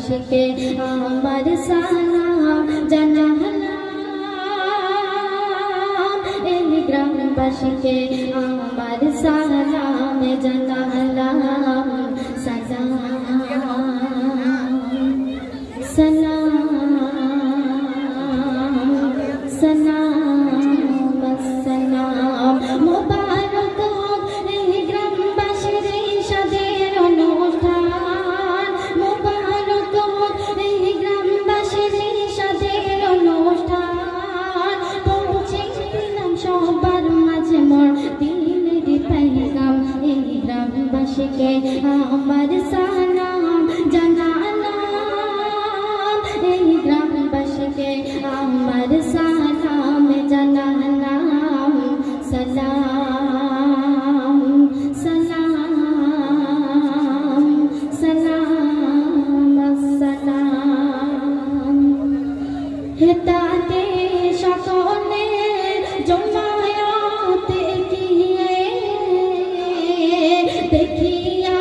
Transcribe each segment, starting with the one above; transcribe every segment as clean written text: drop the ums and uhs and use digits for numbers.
গ্রামবাসীকে আমার সালাম জানালাম, এই গ্রামবাসীকে আমার সালাম জানালাম। সালাম সালাম সালাম মুবারক হোক এই গ্রামবাসীর সাদের অনুষ্ঠান, মুবারক হোক এই গ্রামবাসীর সাদের অনুষ্ঠান। পৌঁছে দিলাম সবার মাঝে মোর দিনের পেগাম, এই গ্রামবাসীকে আমার সালাম জানালাম, এই গ্রামবাসীকে আমার সালাম জানালাম। সালাম সালাম সালাম সালাম। হেতাতে সকলে জমায়েতে গিয়ে দেখিয়া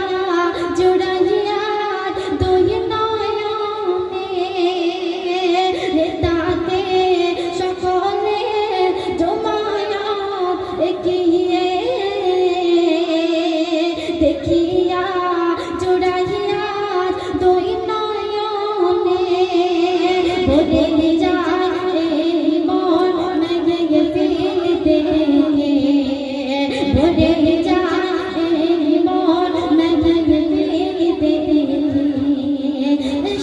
জোড়াইয়া দুই নয়নে, হেতাতে সকলে জমায়েতে গিয়ে দেখিয়া জোড়াইয়া দুই নয়নে, ভরে যায় এই মন মেঘে ফিরতে, ভরে যায় এই মন মেঘে ফিরতে।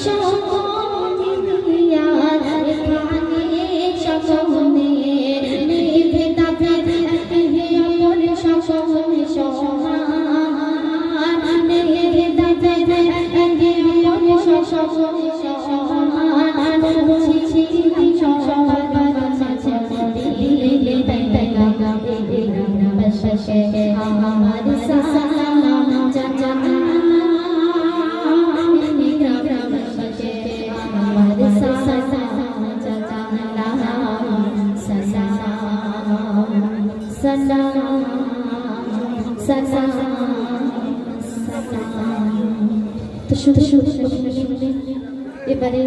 সকলে সকলে নিভেদা ভেদে অপর সকলে সমান, নিভেদা ভেদে অপর সকলে সমান। বুঝেছিলাম সবার মাঝে দিলে পেগাম, এই গ্রামবাসীকে আমার সালাম জানালাম, এই গ্রামবাসীকে আমার সালাম জানালাম। সালাম সালাম সালাম সালাম। তো শুধু এবারে